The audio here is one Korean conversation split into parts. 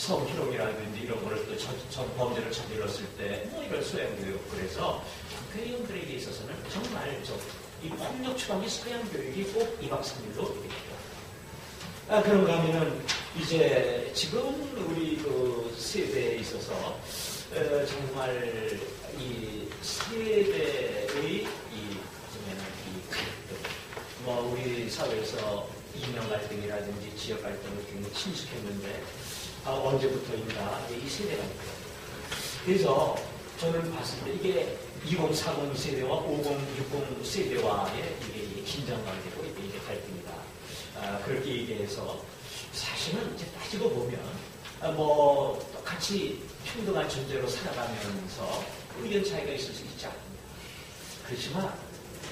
성희롱이라든지 이런 거를 또 범죄를 저질렀을 때 뭐 이런 소양교육, 그래서 교회원들에게 있어서는 정말 이 폭력 추방의 소양교육이 꼭 2박 3일로 이렇게 그런가 하면은 이제 지금 우리 그 세대에 있어서 정말 이 세대의 뭐 우리 사회에서 이념 갈등이라든지 지역 갈등을 굉장히 침식했는데 언제부터인가 이 세대가 있고요. 그래서 저는 봤을 때 이게 2040 세대와 5060 세대와의 이게 긴장관계고 이게 갈등이다. 그렇게 얘기해서 사실은 이제 따지고 보면 뭐 똑같이 평등한 존재로 살아가면서 의견 차이가 있을 수 있지 않습니까? 그렇지만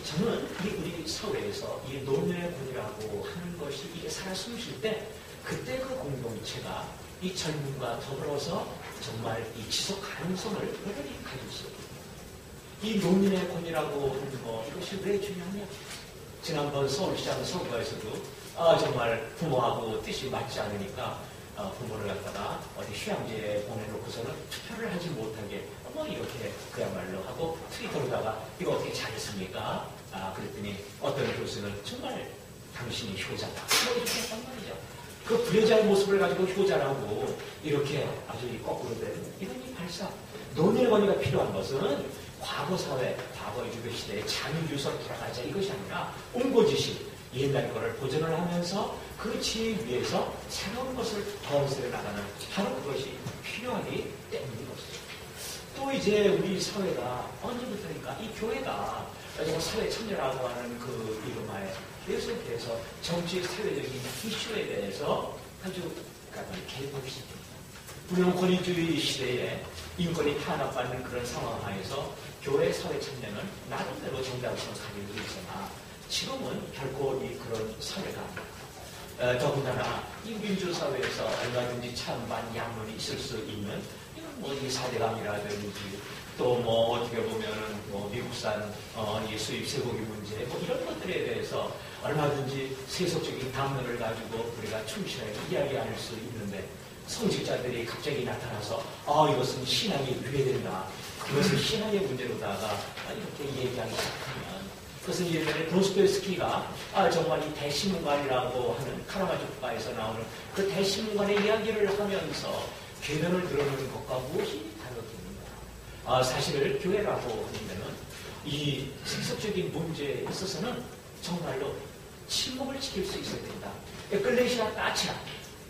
저는 우리 사회에서 이 노년의 권위라고 하는 것이 이게 살아 숨쉴 때 그때 그 공동체가 이 젊음과 더불어서 정말 이 지속 가능성을 여전히 가질 수 있습니다. 이 노년의 권위라고 하는 것, 이것이 왜 중요하냐? 지난번 서울시장 선거에서도 정말 부모하고 뜻이 맞지 않으니까 부모를 갖다가 어디 휴양지에 보내놓고서는 투표를 하지 못하게 뭐 이렇게 그야말로 하고 트위터로다가 이거 어떻게 잘했습니까? 그랬더니 어떤 교수는 정말 당신이 효자다. 뭐 이렇게 했단 말이죠. 그 불효자의 모습을 가지고 효자라고 이렇게 아주 거꾸로 되는 이런 이 발사. 논의의 권위가 필요한 것은 과거 사회, 과거 유교 시대의 장유유서 돌아가자 이것이 아니라 옹고지시, 옛날 거를 보존을 하면서 그 지혜 위에서 새로운 것을 건설해 나가는 바로 그것이 필요하기 때문인 것이죠. 또 이제 우리 사회가 언제부터니까 이 교회가 사회 참여라고 하는 그 이름하에 계속해서 정치 사회적인 이슈에 대해서 아주 개입하기 시작합니다. 우리는 권위주의 시대에 인권이 탄압받는 그런 상황 하에서 교회 사회 참여는 나름대로 정당성을 가지고 있으나 지금은 결코 그런 사회가 아닙니다. 더군다나 이 민주사회에서 얼마든지 찬반 양론이 있을 수 있는 이런 뭐 이 4대강이라든지 또 뭐 어떻게 보면은 뭐 미국산 이 수입 쇠고기 문제 뭐 이런 것들에 대해서 얼마든지 세속적인 담론을 가지고 우리가 충실하게 이야기할 수 있는데 성직자들이 갑자기 나타나서 이것은 신앙이 위배된다. 그것은 신앙의 문제로다가 이렇게 얘기하기 시작하면 그것은 예전에 도스토옙스키가 정말 이 대신문관이라고 하는 카라마조프가에서 나오는 그 대신문관의 이야기를 하면서 궤변을 드러내는 것과 무엇이 다르겠는가. 사실을 교회라고 하면은 이 세속적인 문제에 있어서는 정말로 침묵을 지킬 수 있어야 된다. 에클레시아 따치라.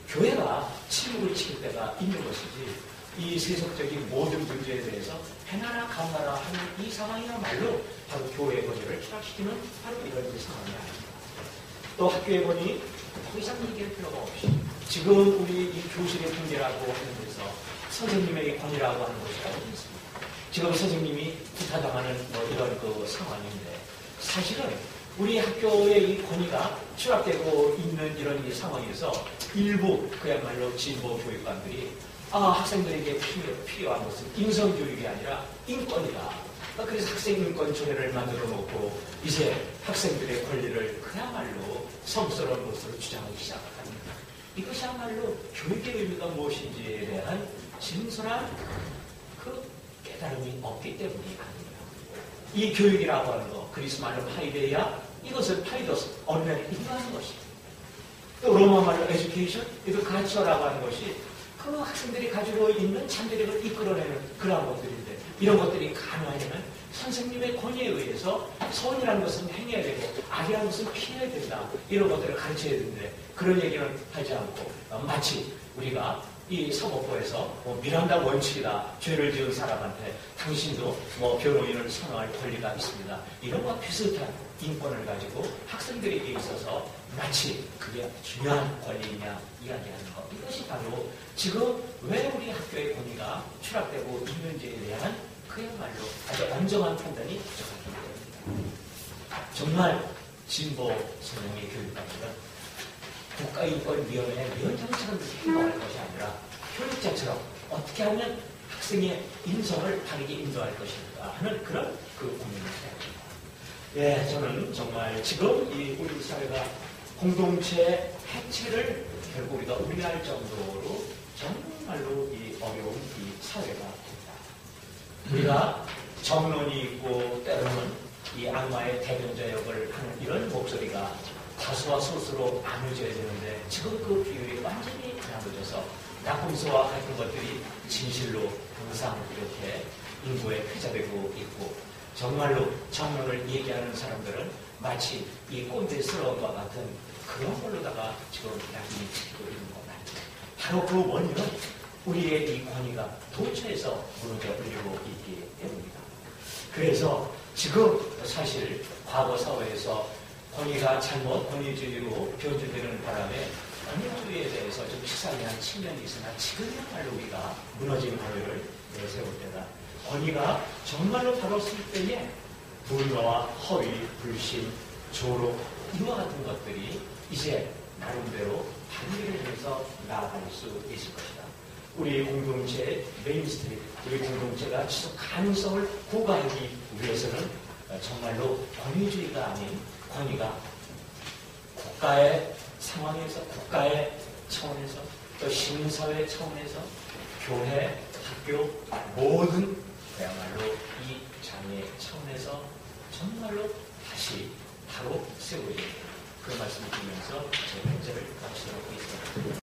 교회가 침묵을 지킬 때가 있는 것이지 이 세속적인 모든 문제에 대해서 해나라 강하라 하는 이 상황이야말로 바로 교회의 권위를 추락시키는 바로 이런 상황이 아닙니다. 또 학교의 권위 더 이상 얘기할 필요가 없이 지금 우리 이 교실의 분계라고 하는 데서 선생님의 권위라고 하는 것이 어디 있습니까? 지금 선생님이 구타당하는 뭐 이런 그 상황인데 사실은 우리 학교의 이 권위가 추락되고 있는 이런 이 상황에서 일부 그야말로 진보 교육관들이 학생들에게 필요한 것은 인성교육이 아니라 인권이다. 그래서 학생인권 조례를 만들어 놓고 이제 학생들의 권리를 그야말로 성스러운 것으로 주장하기 시작합니다. 이것이야말로 교육의 의미가 무엇인지에 대한 진솔한 그 깨달음이 없기 때문이 아닙니다. 이 교육이라고 하는 것, 그리스 말로 파이데이아, 이것은 파이더스, 언어를 인도하는 것입니다. 또 로마 말로 에듀케이션, 이거 가르쳐라고 하는 것이 그 학생들이 가지고 있는 잠재력을 이끌어내는 그러한 것들인데 이런 것들이 가능하려면 선생님의 권위에 의해서 선이라는 것은 행해야 되고 악이라는 것은 피해야 된다. 이런 것들을 가르쳐야 되는데 그런 얘기는 하지 않고 마치 우리가 이 사법부에서 뭐 미란다 원칙이다. 죄를 지은 사람한테 당신도 뭐 변호인을 선호할 권리가 있습니다. 이런 것과 비슷한 인권을 가지고 학생들에게 있어서 마치 그게 중요한 권리이냐 이야기하는 것. 이것이 바로 지금 왜 우리 학교의 권위가 추락되고 있는지에 대한 그야말로 아주 엄정한 판단이 부족하기 때문입니다. 정말 진보 성향의 교육관들은 국가인권위원회 위원장처럼 행동할 것이 아니라 교육자처럼 어떻게 하면 학생의 인성을 바르게 인도할 것인가 하는 그런 그 고민을 해야 됩니다. 예, 저는 정말 지금 이 우리 사회가 공동체 해체를 결국 우리가 우려할 정도로 정말 정말로 이 어려운 이 사회가 된다. 우리가 정론이 있고 때로는 이 악마의 대변자 역을 하는 이런 목소리가 다수와 소수로 나눠져야 되는데 지금 그 비율이 완전히 나눠져서 나쁨수와 같은 것들이 진실로 항상 이렇게 인구에 회자되고 있고 정말로 정론을 얘기하는 사람들은 마치 이 꼰대스러움과 같은 그런 걸로다가 지금 낙인이 찍히고 있는 것 같아요. 바로 그 원인은 우리의 이 권위가 도처에서 무너져 올리고 있기 때문입니다. 그래서 지금 사실 과거 사회에서 권위가 잘못 권위주의로 변질되는 바람에 권위주의에 대해서 좀 치사한 측면이 있으나 지금야말로 우리가 무너진 권위를 내세울 때다. 권위가 정말로 다뤘을 때에 불의와 허위, 불신, 조롱 이와 같은 것들이 이제 나름대로 단계를 해서 나아갈 수 있을 것이다. 우리 공동체 메인스트림, 우리 공동체가 지속 가능성을 구가하기 위해서는 정말로 권위주의가 아닌 권위가 국가의 상황에서, 국가의 차원에서, 또 시민사회 차원에서, 교회, 학교, 모든 그야말로 이 장애 차원에서 정말로 다시 바로 세워야 됩니다. 그 말씀을 드리면서 제 문제를 마치도록 하겠습니다.